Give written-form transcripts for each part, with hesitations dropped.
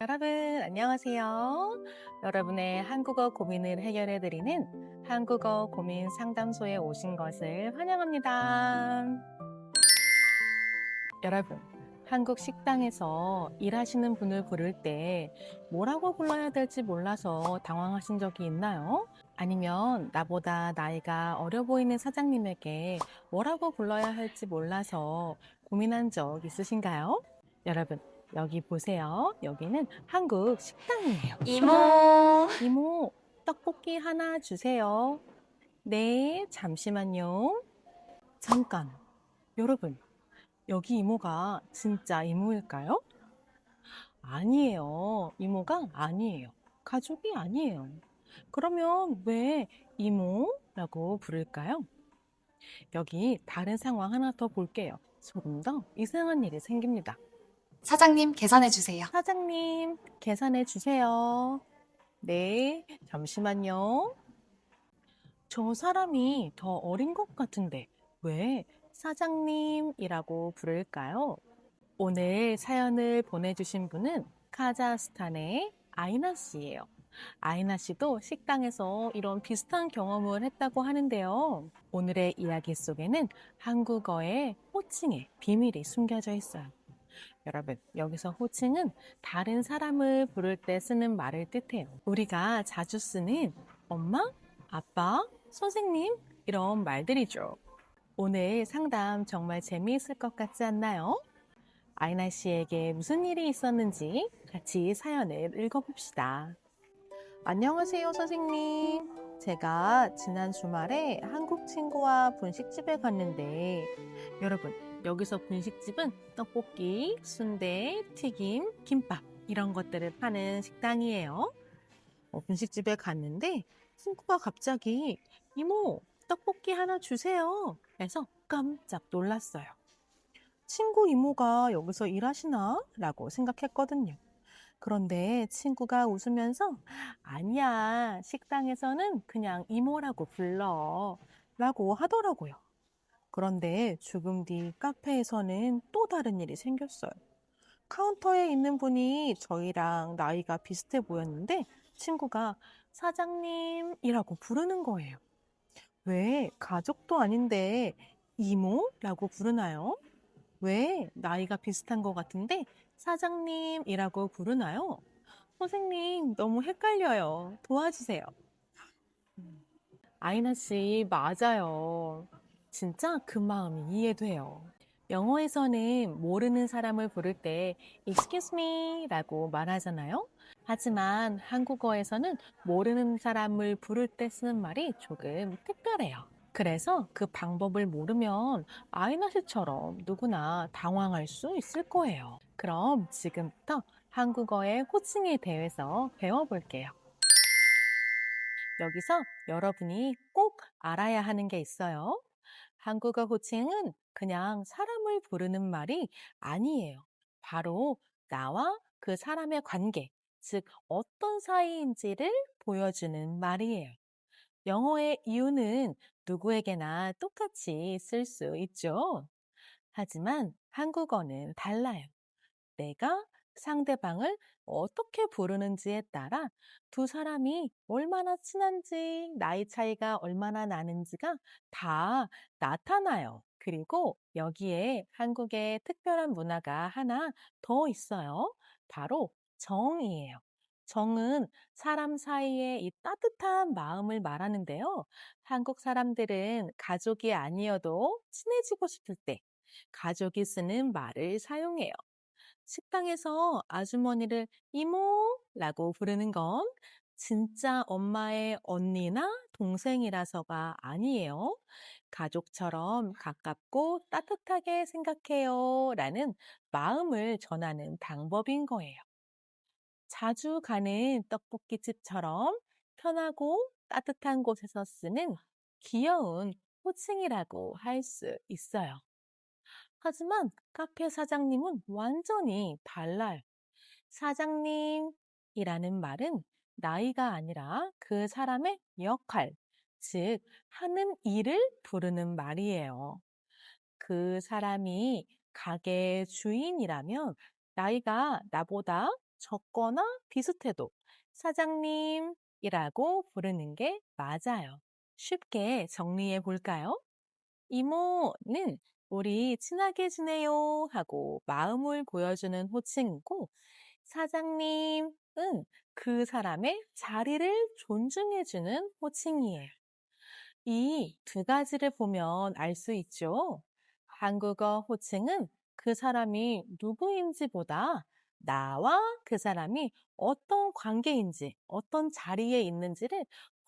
여러분, 안녕하세요. 여러분의 한국어 고민을 해결해드리는 한국어 고민 상담소에 오신 것을 환영합니다. 여러분, 한국 식당에서 일하시는 분을 부를 때 뭐라고 불러야 될지 몰라서 당황하신 적이 있나요? 아니면 나보다 나이가 어려 보이는 사장님에게 뭐라고 불러야 할지 몰라서 고민한 적 있으신가요? 여러분, 여기 보세요. 여기는 한국 식당이에요. 이모, 이모, 떡볶이 하나 주세요. 네, 잠시만요. 잠깐. 여러분, 여기 이모가 진짜 이모일까요? 아니에요. 이모가 아니에요. 가족이 아니에요. 그러면 왜 이모라고 부를까요? 여기 다른 상황 하나 더 볼게요. 조금 더 이상한 일이 생깁니다. 사장님 계산해 주세요. 사장님, 계산해 주세요. 네, 잠시만요. 저 사람이 더 어린 것 같은데 왜 사장님이라고 부를까요? 오늘 사연을 보내주신 분은 카자흐스탄의 아이나 씨예요. 아이나 씨도 식당에서 이런 비슷한 경험을 했다고 하는데요. 오늘의 이야기 속에는 한국어의 호칭의 비밀이 숨겨져 있어요. 여러분, 여기서 호칭은 다른 사람을 부를 때 쓰는 말을 뜻해요. 우리가 자주 쓰는 엄마, 아빠, 선생님 이런 말들이죠. 오늘 상담 정말 재미있을 것 같지 않나요? 아이나 씨에게 무슨 일이 있었는지 같이 사연을 읽어봅시다. 안녕하세요, 선생님. 제가 지난 주말에 한국 친구와 분식집에 갔는데, 여러분, 여기서 분식집은 떡볶이, 순대, 튀김, 김밥, 이런 것들을 파는 식당이에요. 분식집에 갔는데, 친구가 갑자기, 이모, 떡볶이 하나 주세요. 해서 깜짝 놀랐어요. 친구 이모가 여기서 일하시나? 라고 생각했거든요. 그런데 친구가 웃으면서 아니야, 식당에서는 그냥 이모라고 불러 라고 하더라고요. 그런데 조금 뒤 카페에서는 또 다른 일이 생겼어요. 카운터에 있는 분이 저희랑 나이가 비슷해 보였는데 친구가 사장님이라고 부르는 거예요. 왜 가족도 아닌데 이모라고 부르나요? 왜 나이가 비슷한 것 같은데 사장님이라고 부르나요? 선생님, 너무 헷갈려요. 도와주세요. 아이나 씨, 맞아요. 진짜 그 마음이 이해돼요. 영어에서는 모르는 사람을 부를 때 excuse me 라고 말하잖아요. 하지만 한국어에서는 모르는 사람을 부를 때 쓰는 말이 조금 특별해요. 그래서 그 방법을 모르면 아이나 씨처럼 누구나 당황할 수 있을 거예요. 그럼 지금부터 한국어의 호칭에 대해서 배워볼게요. 여기서 여러분이 꼭 알아야 하는 게 있어요. 한국어 호칭은 그냥 사람을 부르는 말이 아니에요. 바로 나와 그 사람의 관계, 즉 어떤 사이인지를 보여주는 말이에요. 영어의 이유는 누구에게나 똑같이 쓸 수 있죠. 하지만 한국어는 달라요. 내가 상대방을 어떻게 부르는지에 따라 두 사람이 얼마나 친한지, 나이 차이가 얼마나 나는지가 다 나타나요. 그리고 여기에 한국의 특별한 문화가 하나 더 있어요. 바로 정이에요. 정은 사람 사이의 이 따뜻한 마음을 말하는데요. 한국 사람들은 가족이 아니어도 친해지고 싶을 때 가족이 쓰는 말을 사용해요. 식당에서 아주머니를 이모라고 부르는 건 진짜 엄마의 언니나 동생이라서가 아니에요. 가족처럼 가깝고 따뜻하게 생각해요 라는 마음을 전하는 방법인 거예요. 자주 가는 떡볶이집처럼 편하고 따뜻한 곳에서 쓰는 귀여운 호칭이라고 할 수 있어요. 하지만 카페 사장님은 완전히 달라요. 사장님이라는 말은 나이가 아니라 그 사람의 역할, 즉, 하는 일을 부르는 말이에요. 그 사람이 가게 주인이라면 나이가 나보다 적거나 비슷해도 사장님이라고 부르는 게 맞아요. 쉽게 정리해 볼까요? 이모는 우리 친하게 지내요 하고 마음을 보여주는 호칭이고, 사장님은 그 사람의 자리를 존중해주는 호칭이에요. 이 두 가지를 보면 알 수 있죠. 한국어 호칭은 그 사람이 누구인지보다 나와 그 사람이 어떤 관계인지, 어떤 자리에 있는지를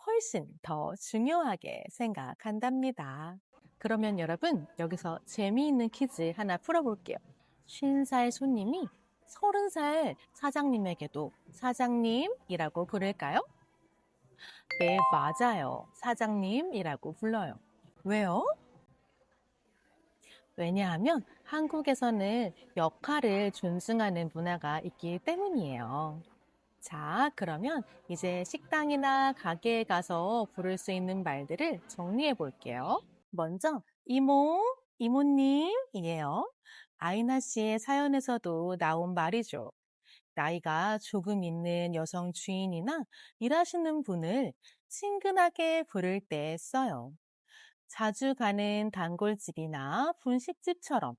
훨씬 더 중요하게 생각한답니다. 그러면 여러분, 여기서 재미있는 퀴즈 하나 풀어볼게요. 50살 손님이 30살 사장님에게도 사장님이라고 부를까요? 네, 맞아요. 사장님이라고 불러요. 왜요? 왜냐하면 한국에서는 역할을 존중하는 문화가 있기 때문이에요. 자, 그러면 이제 식당이나 가게에 가서 부를 수 있는 말들을 정리해 볼게요. 먼저, 이모, 이모님이에요. 아이나 씨의 사연에서도 나온 말이죠. 나이가 조금 있는 여성 주인이나 일하시는 분을 친근하게 부를 때 써요. 자주 가는 단골집이나 분식집처럼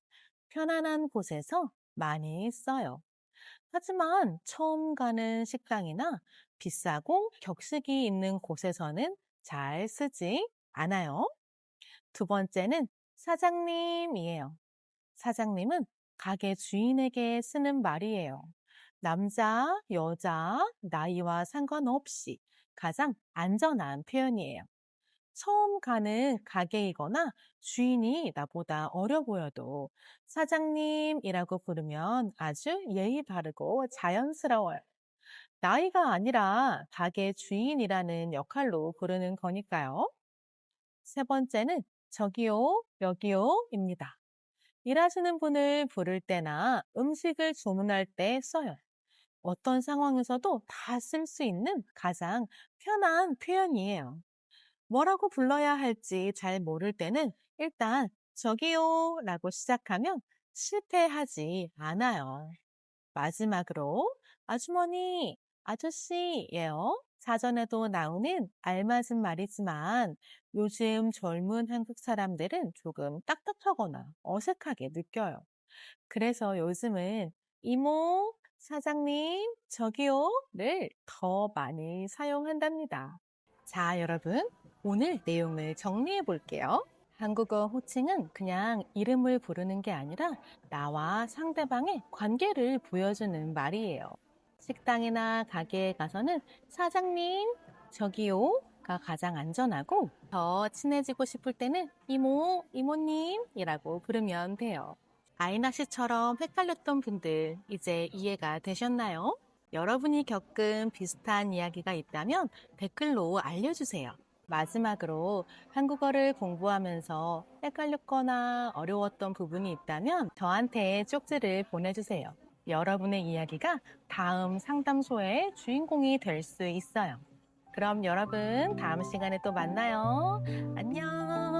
편안한 곳에서 많이 써요. 하지만 처음 가는 식당이나 비싸고 격식이 있는 곳에서는 잘 쓰지 않아요. 두 번째는 사장님이에요. 사장님은 가게 주인에게 쓰는 말이에요. 남자, 여자, 나이와 상관없이 가장 안전한 표현이에요. 처음 가는 가게이거나 주인이 나보다 어려 보여도 사장님이라고 부르면 아주 예의 바르고 자연스러워요. 나이가 아니라 가게 주인이라는 역할로 부르는 거니까요. 세 번째는 저기요, 여기요입니다. 일하시는 분을 부를 때나 음식을 주문할 때 써요. 어떤 상황에서도 다 쓸 수 있는 가장 편한 표현이에요. 뭐라고 불러야 할지 잘 모를 때는 일단 저기요 라고 시작하면 실패하지 않아요. 마지막으로 아주머니, 아저씨예요. 사전에도 나오는 알맞은 말이지만 요즘 젊은 한국 사람들은 조금 딱딱하거나 어색하게 느껴요. 그래서 요즘은 이모, 사장님, 저기요를 더 많이 사용한답니다. 자, 여러분, 오늘 내용을 정리해 볼게요. 한국어 호칭은 그냥 이름을 부르는 게 아니라 나와 상대방의 관계를 보여주는 말이에요. 식당이나 가게에 가서는 사장님, 저기요가 가장 안전하고, 더 친해지고 싶을 때는 이모, 이모님이라고 부르면 돼요. 아이나 씨처럼 헷갈렸던 분들 이제 이해가 되셨나요? 여러분이 겪은 비슷한 이야기가 있다면 댓글로 알려주세요. 마지막으로 한국어를 공부하면서 헷갈렸거나 어려웠던 부분이 있다면 저한테 쪽지를 보내주세요. 여러분의 이야기가 다음 상담소의 주인공이 될 수 있어요. 그럼 여러분 다음 시간에 또 만나요. 안녕.